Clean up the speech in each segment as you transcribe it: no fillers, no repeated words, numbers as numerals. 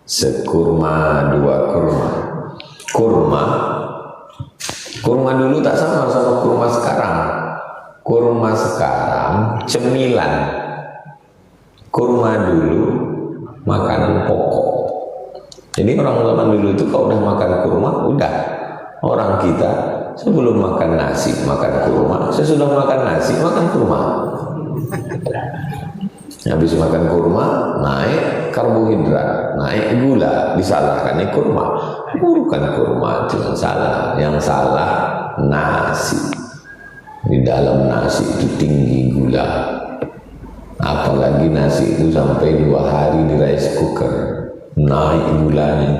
sekurma dua kurma. Kurma dulu tak sama kurma sekarang. Kurma sekarang cemilan, kurma dulu makanan pokok. Jadi orang zaman dulu itu kalau udah makan kurma, udah. Orang kita sebelum makan nasi makan kurma, sesudah makan nasi makan kurma. Habis makan kurma naik karbohidrat, naik gula, disalahkannya kurma. Bukan kurma itu yang salah, yang salah nasi. Di dalam nasi itu tinggi gula, apalagi nasi itu sampai 2 hari di rice cooker, naik gulanya.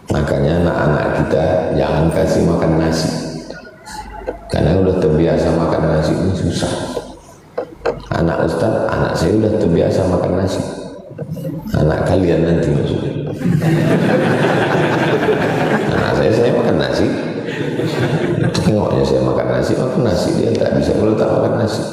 Makanya anak-anak kita jangan kasih makan nasi, karena udah terbiasa makan nasi ini susah. Anak Ustaz, anak saya udah terbiasa makan nasi. Anak kalian nanti maksudnya. Anak saya makan nasi. Tengoknya saya makan nasi, dia tak bisa kalau tak makan nasi.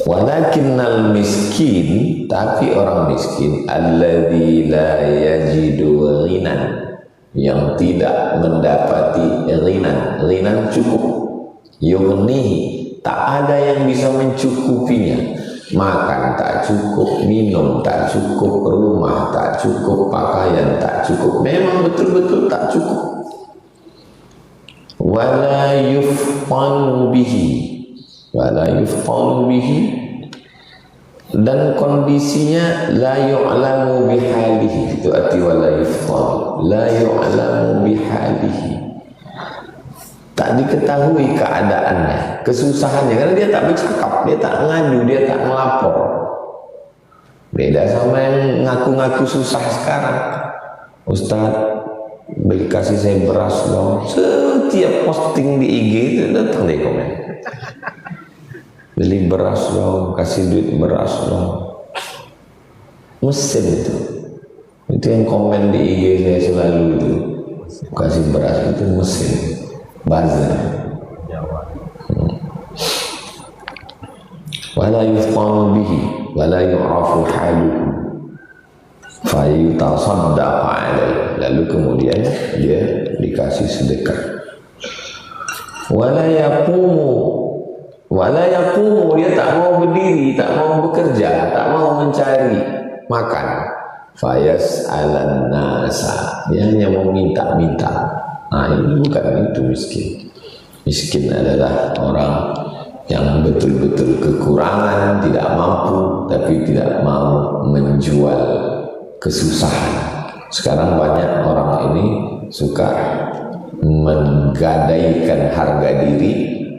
Walakinnal miskin, tapi orang miskin alladzi la yajidu ghinan, yang tidak mendapati ghinan cukup, yughnihi, tak ada yang bisa mencukupinya. Makan tak cukup, minum tak cukup, rumah tak cukup, pakaian tak cukup, memang betul-betul tak cukup. Wala yufqanu bihi, dan kondisinya la yu'lamu bihalihi, itu arti wala yufqanu, la yu'lamu bihalihi, tak diketahui keadaannya, kesusahannya, karena dia tak bercakap, dia tak ngadu, dia tak melapor. Beda sama yang ngaku-ngaku susah sekarang. Ustaz, beli kasih saya beras dong. Setiap posting di IG itu datang deh komen. Beli beras dong, kasih duit beras dong. Mesin itu yang komen di IG saya selalu itu. Kasih beras itu mesin. Bazar. Wala yufqanu bihi wala yu'rafu haluhu fayutasaddaqa alaihi, lalu kemudian dia dikasih sedekah. Wala yaqumu, dia tak mau berdiri, tak mau bekerja, tak mau mencari makan. Fayas'alan nasa, dia hanya mau minta-minta. Nah, ini bukan itu miskin. Miskin adalah orang yang betul-betul kekurangan, tidak mampu, tapi tidak mau menjual kesusahan. Sekarang banyak orang ini suka menggadaikan harga diri,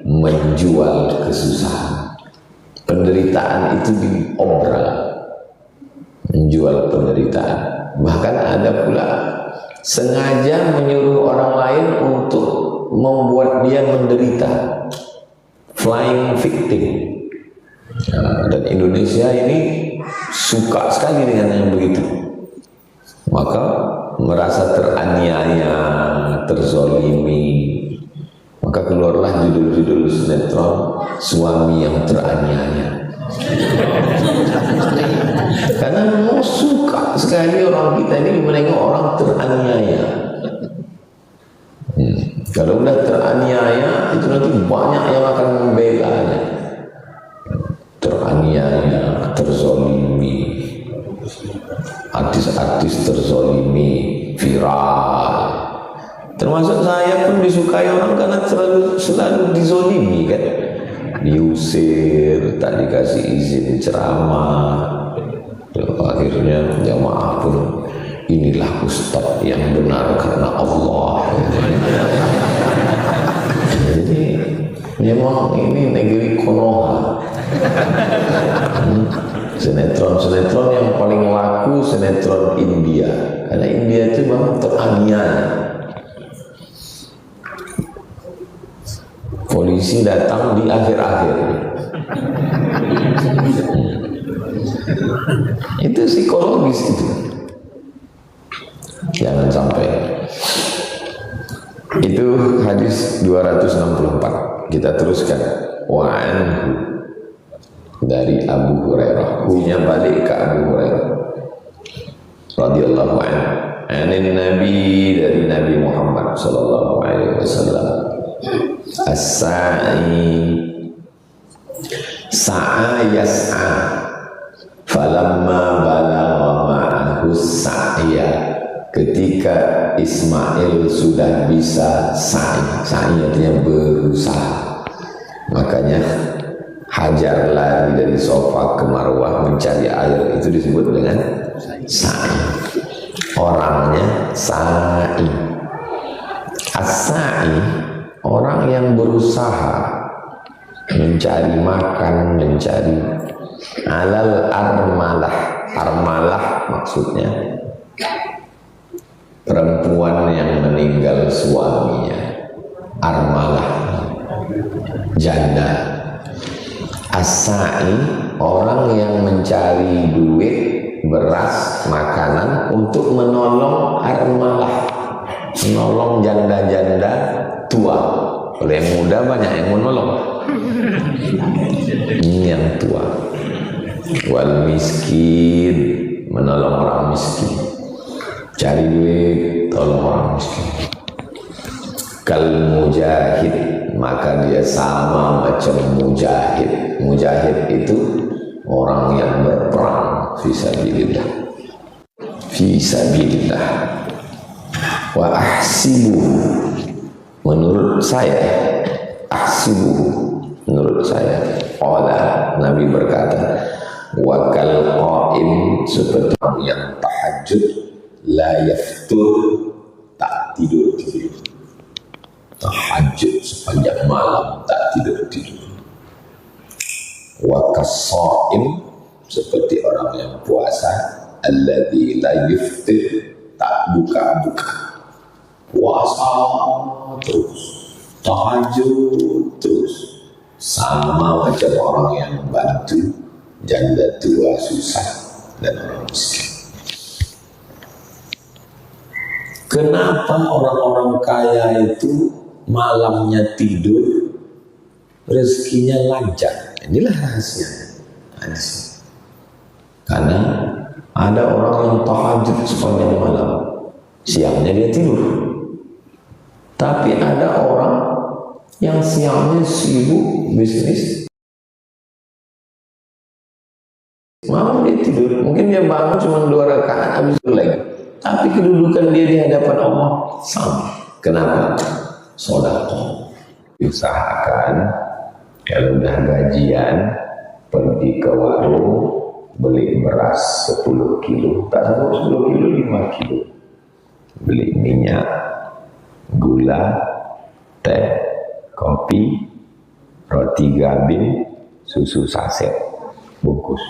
menjual kesusahan. Penderitaan itu diobral, menjual penderitaan. Bahkan ada pula sengaja menyuruh orang lain untuk membuat dia menderita, flying victim. Dan Indonesia ini suka sekali dengan yang begitu. Maka merasa teraniaya, terzolimi, maka keluarlah judul-judul sinetron suami yang teraniaya. Karena memang suka sekali orang kita ini menengok orang teraniaya. Kalau udah teraniaya itu nanti banyak yang akan membelanya. Teraniaya, terzolimi, artis-artis terzolimi, viral. Termasuk saya pun disukai orang karena selalu dizolimi kan. Diusir, tak dikasih izin ceramah. Akhirnya jamaah pun, inilah ustaz yang benar karena Allah. Jadi memang ini negeri Konoha. Sinetron yang paling laku sinetron India, karena India itu memang teraniaya. Polisi datang di akhir-akhir. Itu psikologis itu. Jangan sampai. Itu hadis 264. Kita teruskan. Wa anhu dari Abu Hurairah, punya balik ke Abu Hurairah radhiyallahu anhu, anin Nabi, dari Nabi Muhammad sallallahu alaihi wasallam, as-sa'i sa'a yas'a falamma balagha ma'ahu sa'ya, ketika Ismail sudah bisa sa'i artinya berusaha, makanya Hajar lari dari Sofa ke Marwah mencari air, itu disebut dengan sa'i. Orangnya sa'i. As-sa'i, orang yang berusaha mencari makan, mencari alal armalah. Armalah maksudnya perempuan yang meninggal suaminya. Armalah, janda. As-sa'i, orang yang mencari duit, beras, makanan untuk menolong armalah, menolong janda-janda tua. Kalau yang muda banyak yang menolong, ini yang tua. Wal miskin, menolong orang miskin, cari duit, tolong orang miskin. Kal mujahid, maka dia sama macam mujahid. Mujahid itu orang yang berperang fisabilillah. Fisabilillah. Wa ahsibu, menurut saya, ahsibu, menurut saya, qala, Nabi berkata, wa kal qaim, seperti orang yang tahajud, la yaftur, tak tidur-tidur. Tahajud sepanjang malam, tak tidur-tidur. Wa kas-shaim, seperti orang yang puasa, alladzi la yuftir, tak buka-buka. Puasa terus, tahajud terus, sama macam orang yang bantu janda tua susah dan orang miskin. Kenapa orang-orang kaya itu malamnya tidur, rezekinya lancar? Inilah rahasia. Karena ada orang yang tahajud sepanjang malam, siangnya dia tidur. Tapi ada orang yang siangnya sibuk bisnis, malam dia tidur. Mungkin dia bangun cuma 2 rakaat, habis itu lagi. Tapi kedudukan dia di hadapan Allah sama. Kenapa? Sedekah. Usahakan kalau udah gajian, pergi ke warung, beli beras 10 kilo, tak sampai 10 kilo, 5 kilo. Beli minyak, gula, teh, kopi, roti gabin, susu saset, bungkus.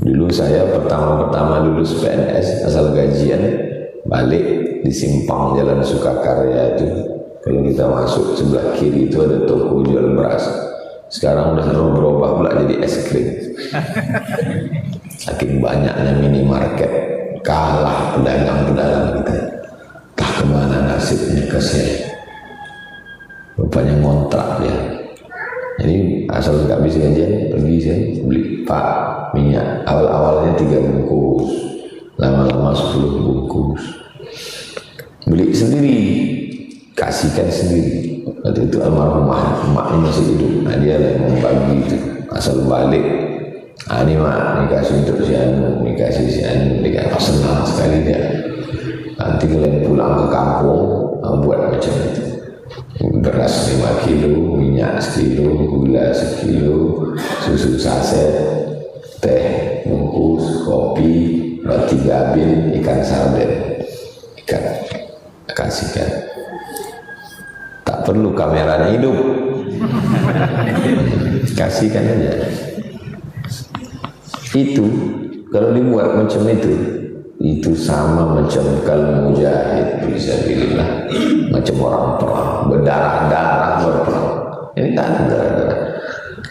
Dulu saya pertama-tama lulus PNS, asal gajian, balik di simpang Jalan Sukakarya itu. Kalau kita masuk sebelah kiri itu ada toko jual beras. Sekarang udah berubah pula jadi es krim. Saking banyaknya minimarket, kalah pedagang-pedagang kita. Tak kemana nasibnya kasihan. Rupanya ngontrak dia. Jadi asal nggak bisa gajian, pergi saya beli Pak minyak. Awal-awalnya 3 bungkus, lama-lama 10 bungkus. Beli sendiri, kasihkan sendiri. Waktu itu almarhumah emaknya masih hidup, nah dia yang membagi itu. Asal balik, ini mak, ini kasih untuk si anu, ini kasih si anu, dikasih senang sekali dia. Nanti kalian pulang ke kampung, buat macam itu. Beras 5 kilo, minyak 1 kilo, gula 1 kilo, susu saset, teh bungkus, kopi, roti gabin, ikan sarden, ikan kasihkan. Tak perlu kameranya hidup, kasihkan aja. Itu kalau dibuat macam itu sama macam kalau mujahid fisabilillah, macam orang perang, berdarah-darah berperang. Ini tak ada darah-darah.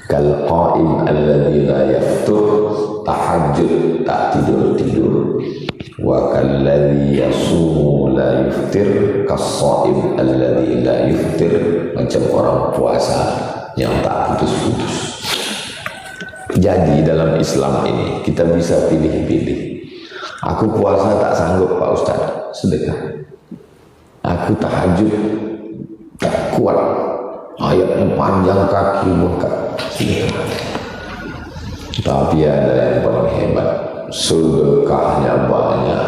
Kal qaim alladzi la yaftur, tahajud tak tidur-tidur. Wa kalladzi yasumu la yuftir, kas-shaim alladzi la yuftir, macam orang puasa yang tak putus-putus. Jadi dalam Islam ini kita bisa pilih-pilih. Aku puasa tak sanggup Pak Ustaz, sedekah. Aku tahajud tak kuat, ayatnya panjang kaki bengkak, sedekah. Tapi ada yang paling hebat, sedekahnya banyak,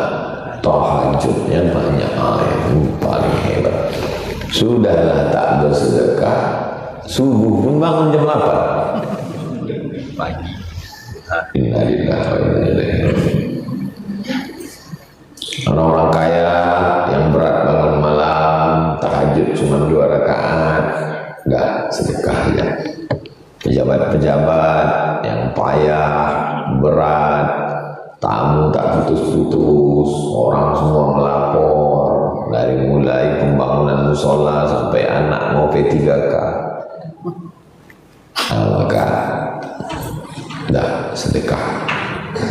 tahajudnya banyak, yang paling hebat. Sudahlah tak bersedekah, subuh pun bangun jam 8 pagi. Innalillahi wa inna ilaihi raji'un. Orang-orang kaya yang berat bangun malam, tahajud cuma 2 rakaat, enggak sedekah ya. Pejabat-pejabat yang payah, berat, tamu tak putus-putus, orang semua melapor, dari mulai pembangunan musola sampai anak mau P3K. Maka dah sedekah.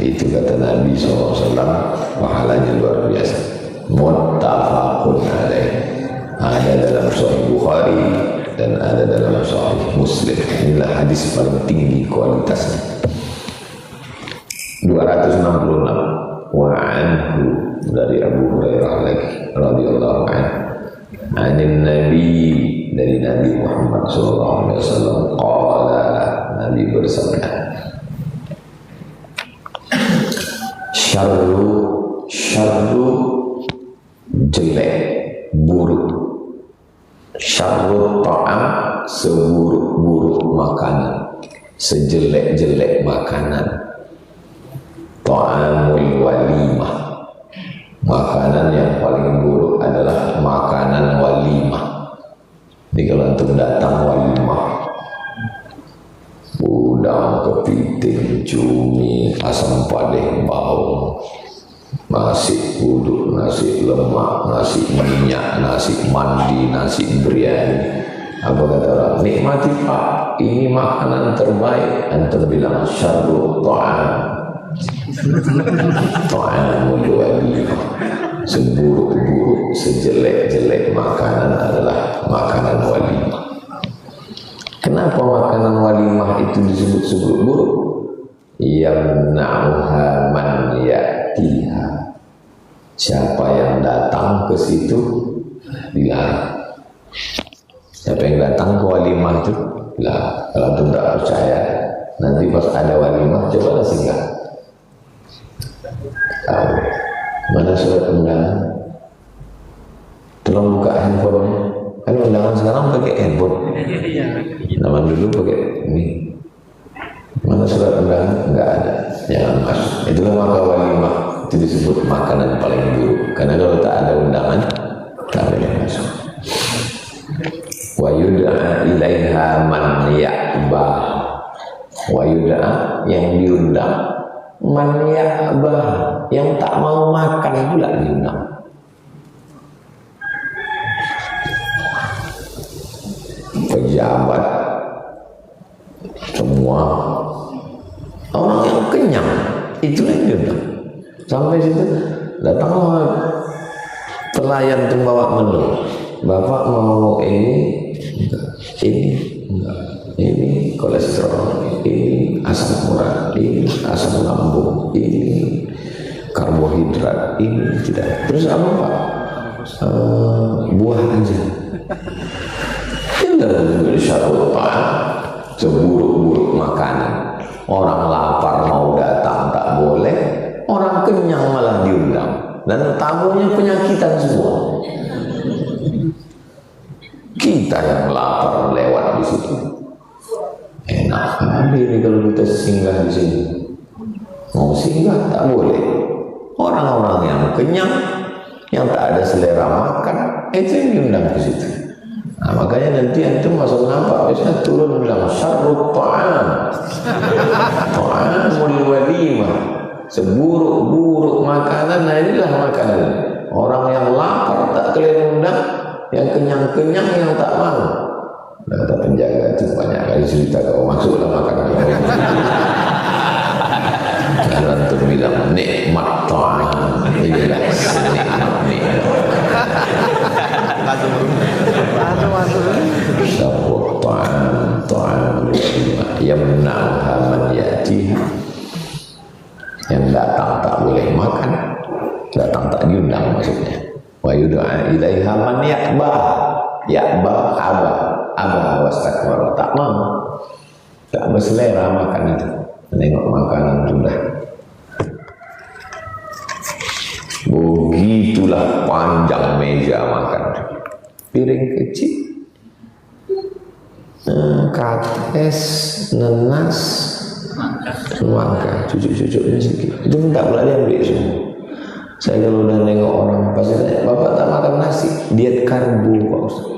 Itu kata Nabi SAW, pahalanya luar biasa. Muttafaqun alaih. Ada dalam Sahih Bukhari dan ada dalam Sahih Muslim. Inilah hadis paling tinggi kualitasnya. 266. Wa anhu, dari Abu Hurairah lagi radhiyallahu anhu. Anin Nabi, dari Nabi Muhammad SAW, qala, Nabi bersabda, syarru jelek, buruk. Syarru ta'am, seburuk-buruk makanan, sejelek-jelek makanan. Ta'amul walimah, makanan yang paling buruk adalah makanan walimah. Jadi kalau antum datang walimah, udang, kepiting, cumi, asam padeh, bawang, nasi uduk, nasi lemak, nasi minyak, nasi mandi, nasi biryani. Apa kata orang? Nikmati Pak, ini makanan terbaik. Antum bilang syarru ta'am, ta'amul walimah. Seburuk-buruk, sejelek-jelek makanan adalah makanan walimah. Kenapa makanan walimah itu disebut seburuk-buruk? Yamna'uha man ya'tiha. Siapa yang datang ke situ dilarang. Siapa yang datang ke walimah itu dilarang. Kalau antum tak percaya, nanti pas ada walimah cobalah singgah. Mana surat undangan? Tolong buka handphonenya. Kan undangan sekarang pakai handphone. Zaman dulu pakai ini. Mana surat undangan? Enggak ada. Jangan masuk. Itulah maka walimah itu disebut makanan paling buruk. Karena kalau tak ada undangan, tak boleh masuk. Wa yud'a ilaiha man ya'bah. Wa yud'a, yang diundang, man ya'bah, yang tak mau makan pula diundang. Pejabat, semua orang yang kenyang, itu yang diundang. Sampai situ datanglah pelayan itu bawa menu. Bapak mau ini kolesterol, ini asam urat, ini asam lambung, ini karbohidrat, ini tidak. Terus apa Pak? Buah aja. Ini syarru ta'am, seburuk-buruk makanan. Orang lapar mau datang tak boleh, orang kenyang malah diundang, dan tamunya penyakitan semua. Kita yang lapar lewat di situ. Enak kali ini kalau kita singgah di sini. Mau singgah tak boleh. Orang-orang yang kenyang, yang tak ada selera makan, itu yang diundang ke situ. Nah, makanya nanti antum masuk nampak biasanya turun bilang syarru ta'am, ta'amul walimah, seburuk-buruk makanan. Nah inilah makanan orang yang lapar tak kalian undang, yang kenyang-kenyang yang tak mau. Kata penjaga itu banyak kali cerita, kalau masuklah makanan. Kalau antum bilang nikmat ta'am, inilah nikmat. Syarru ta'am, ta'amul walimah yamna'uha man ya'tiha, yang datang tak boleh makan, datang tak diundang maksudnya. Wa yud'a ilaiha man ya'ba, aba wastakbara, tak mau, tak berselera makan itu, menengok makanan sudah. Begitulah panjang meja makan, piring kecil, kates, nenas, semangka, cucuk-cucuknya sedikit. Itu minta pula dia ambil semua. Saya kalau udah nengok orang pasti tanya, bapak tak makan nasi, diet karbo Pak Ustaz.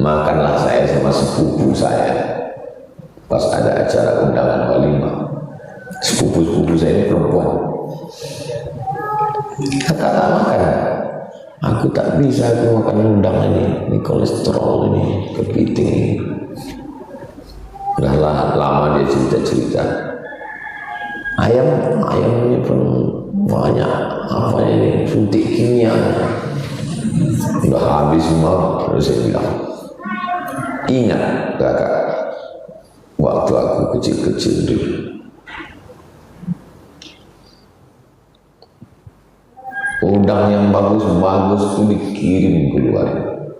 Makanlah saya sama sepupu saya pas ada acara undangan walimah. Sepupu-sepupu saya ini perempuan. Kata tak makan, aku tak bisa aku makan udang ini kolesterol ini, kepiting ini. Udah lama dia cerita-cerita. Ayam ini pun banyak apa ini suntik kimia. Udah habis semua. Terus saya bilang, ingat kakak, waktu aku kecil-kecil dulu, udang yang bagus-bagus itu dikirim keluar.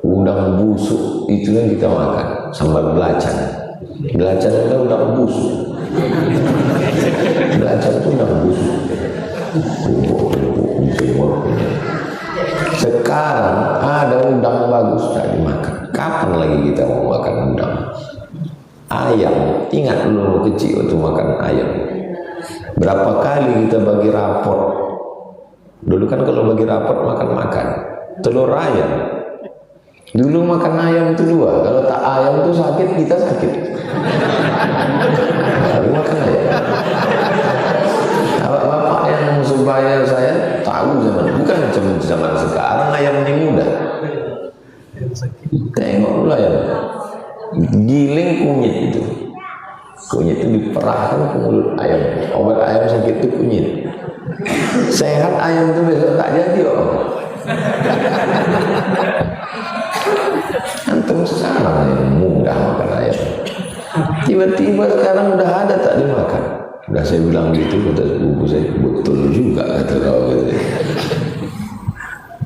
Udang busuk itu yang kita makan, sambal belacan. Belacan itu udang busuk. Belacan itu udang busuk. Sekarang ada udang bagus tak dimakan. Kapan lagi kita mau makan udang? Ayam, ingat dulu kecil waktu makan ayam. Berapa kali kita bagi rapor? Dulu kan kalau bagi rapor makan-makan telur ayam. Dulu makan ayam itu 2. Kalau tak ayam itu sakit, kita sakit. Tapi makan ayam. Bapak yang supaya saya tahu bukan zaman sekarang ayam ini mudah. Tengok dulu ayam, giling kunyit itu. Kunyit itu diperahkan ke mulut ayam. Obat ayam sakit itu kunyit. Sehat ayam itu besok tak jadi kok. Antum sekarang yang mudah makan ayam. Tiba-tiba sekarang udah ada tak dimakan. Udah saya bilang gitu, kata sepupu saya, betul juga kata kau gitu.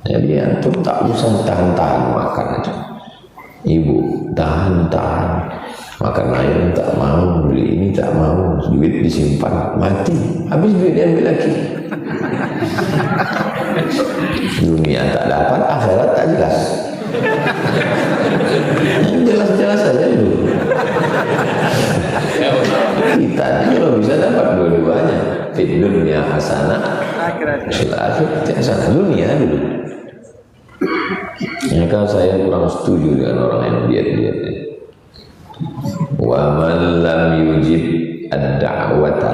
Jadi antum tak usah tahan-tahan makan aja. Ibu tahan-tahan makan ayam tak mau, beli ini tak mau, duit disimpan, mati, habis duit diambil lagi. Dunia tak dapat, akhirat tak jelas. Jelas-jelas saja dulu. Kita kalau bisa dapat dua-duanya, fit dunia hasanah, akhirat hasanah. Dunia dulu. Ya kan saya kurang setuju dengan orang yang diet-diet. Wa man lam yujib ad-da'wata,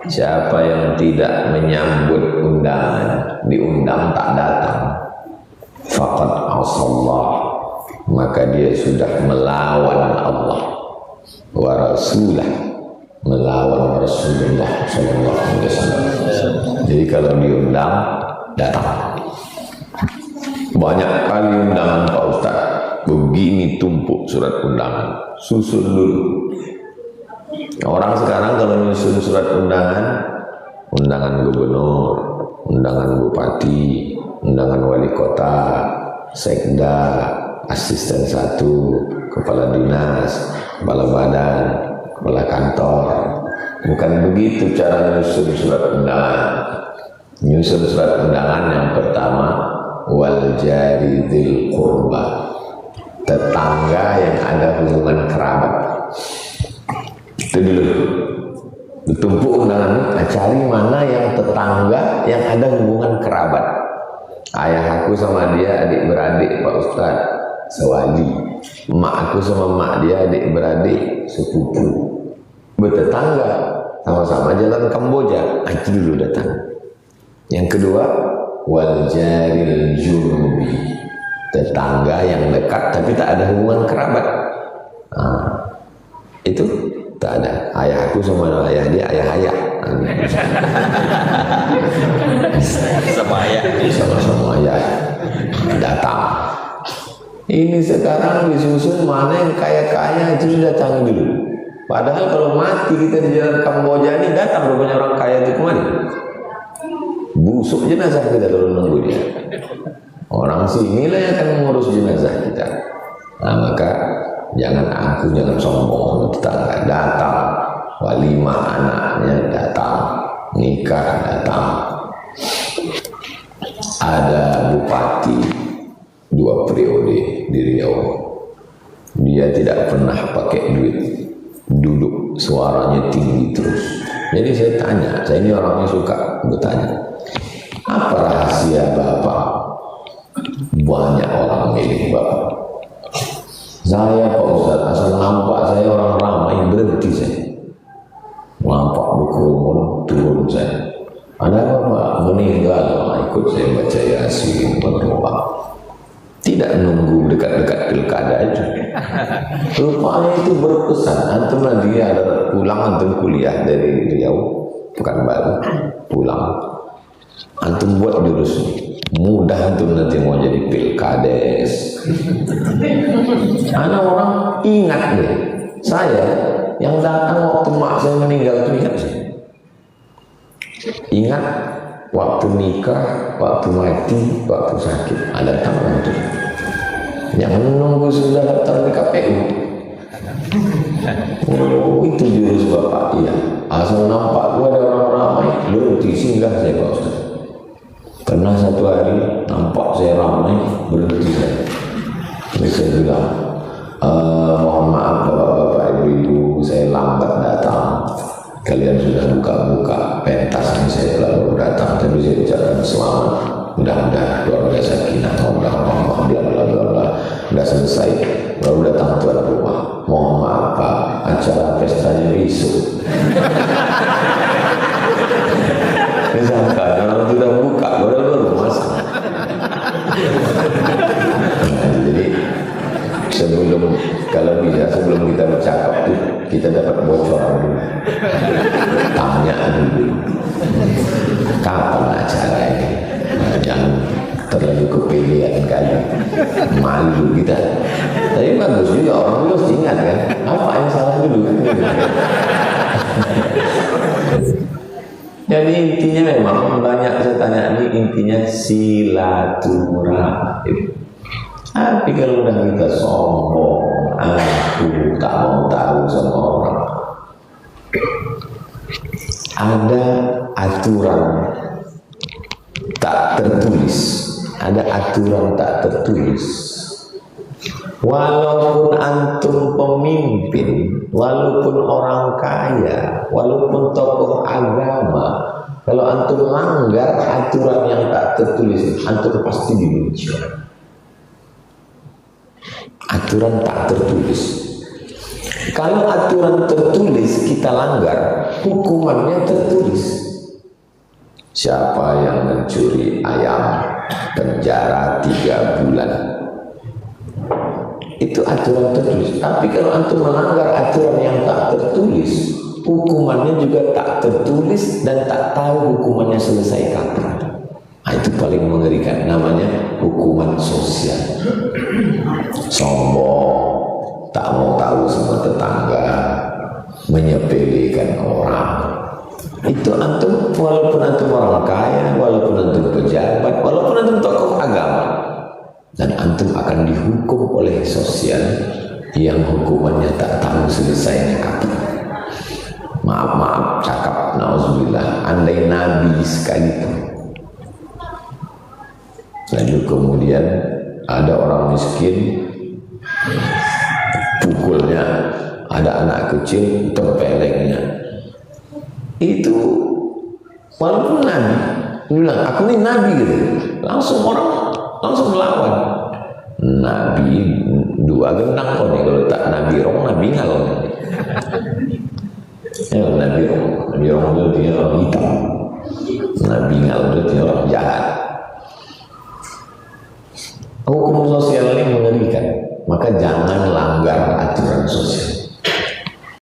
siapa yang tidak menyambut undangan, diundang tak datang, faqad asallah, maka dia sudah melawan Allah wa rasulah, melawan Rasulullah sallallahu alaihi wasallam. Jadi kalau diundang datang. Banyak kali undangan Pak Ustaz, begini tumpuk surat undangan, susun dulu. Orang sekarang kalau menyusun surat undangan, undangan gubernur, undangan bupati, undangan wali kota, sekda, asisten 1, kepala dinas, kepala badan, kepala kantor. Bukan begitu cara menyusun surat undangan. Menyusun surat undangan yang pertama, wal jari dzil qurba, tetangga yang ada hubungan kerabat. Itu dulu. Ditumpuk undangan, cari mana yang tetangga yang ada hubungan kerabat. Ayah aku sama dia adik-beradik Pak Ustaz, sewali. Mak aku sama mak dia adik-beradik, sepupu. Bertetangga, sama-sama jalan Kamboja. Itu dulu datang. Yang kedua, wal jaril junubi, tetangga yang dekat tapi tak ada hubungan kerabat. Itu tak ada. Ayah aku sama ayah dia ayah-ayah. Sama ayah, sama-sama ayah datang. Ini sekarang disusun mana yang kaya-kaya itu didatangi dulu. Padahal kalau mati kita di jalan Kamboja ini datang rupanya orang kaya itu kemana? Busuk jenazah kita kalau nunggu dia. Orang sini lah yang akan mengurus jenazah kita. Nah maka jangan angkuh, jangan sombong. Tetangga datang, walimah anaknya datang, nikah datang. Ada bupati 2 periode di Riau. Dia tidak pernah pakai duit, duduk suaranya tinggi terus. Jadi saya tanya, saya ini orangnya suka bertanya, apa rahasia Bapak banyak orang milih Bapak? Saya Pak Ustaz, asal nampak saya orang ramai berhenti saya. Nampak berkerumun turun saya. Ada Bapak meninggal, ikut saya baca Yasin, berdoa. Tidak nunggu dekat-dekat pilkada itu. Rupanya itu berpesan. Antum lagi ada pulang, antum kuliah dari Riau, Pekanbaru, pulang. Antum buat jurus mudah, antum nanti mau jadi pilkades. Anak orang ingat deh, saya yang datang waktu mak saya meninggal itu ingat saya. Ingat waktu nikah, waktu mati, waktu sakit. Ada tangan itu. Yang menunggu sudah daftar di KPU. Oh, itu jurus Bapak. Iya. Asal nampak gua ada orang ramai, berhenti singgah saya Pak Ustaz. Pernah satu hari nampak saya ramai, berhenti saya. Terus saya bilang, mohon maaf Bapak-bapak, Ibu-ibu, saya lambat datang. Kalian sudah buka-buka pentas, saya baru datang, tapi saya ucapkan selamat. Mudah-mudahan keluarga sakinah, mudah-mudahan bla-bla-bla, udah selesai, baru datang tuan rumah. Mohon maaf Pak, acara pestanya besok. Disangka orang sudah buka, baru masak. Jadi sebelum, kalau bisa sebelum kita bercakap tuh kita dapat bocoran dulu, tanya dulu kapan acara ini. Jangan terlalu kepilihan kali, malu kita. Tapi bagus juga, orang dulu harus ingat kan apa yang salah dulu. Jadi intinya memang banyak saya tanya ini, intinya silaturahim. Tapi kalau udah kita sombong, aku tak mau tahu sama orang. Ada aturan tak tertulis, ada aturan tak tertulis. Walaupun antum pemimpin, walaupun orang kaya, walaupun tokoh agama, kalau antum langgar aturan yang tak tertulis, antum pasti dibenci. Aturan tak tertulis. Kalau aturan tertulis kita langgar, hukumannya tertulis. Siapa yang mencuri ayam, penjara 3 bulan. Itu aturan tertulis. Tapi kalau antum melanggar aturan yang tak tertulis, hukumannya juga tak tertulis dan tak tahu hukumannya selesai kapan. Nah, itu paling mengerikan, namanya hukuman sosial. Sombong, tak mau tahu sama tetangga, menyepelekan orang. Itu antum, walaupun antum orang kaya, walaupun antum pejabat, walaupun antum tokoh agama, dan antum akan dihukum oleh sosial yang hukumannya tak tahu selesainya kapan. Maaf cakap, nauzubillah, andai Nabi sekalipun. Lalu kemudian ada orang miskin, pukulnya, ada anak kecil tempelengnya. Itu walaupun Nabi bilang aku ini Nabi gitu, langsung orang langsung melawan. Nabi 2 gendang kok nih, kalau tak Nabi rong, Nabi ngalon. Ya, Nabi rong itu dia orang hitam, Nabi ngalon itu dia orang jahat. Hukum sosial ini mengerikan, maka jangan langgar aturan sosial.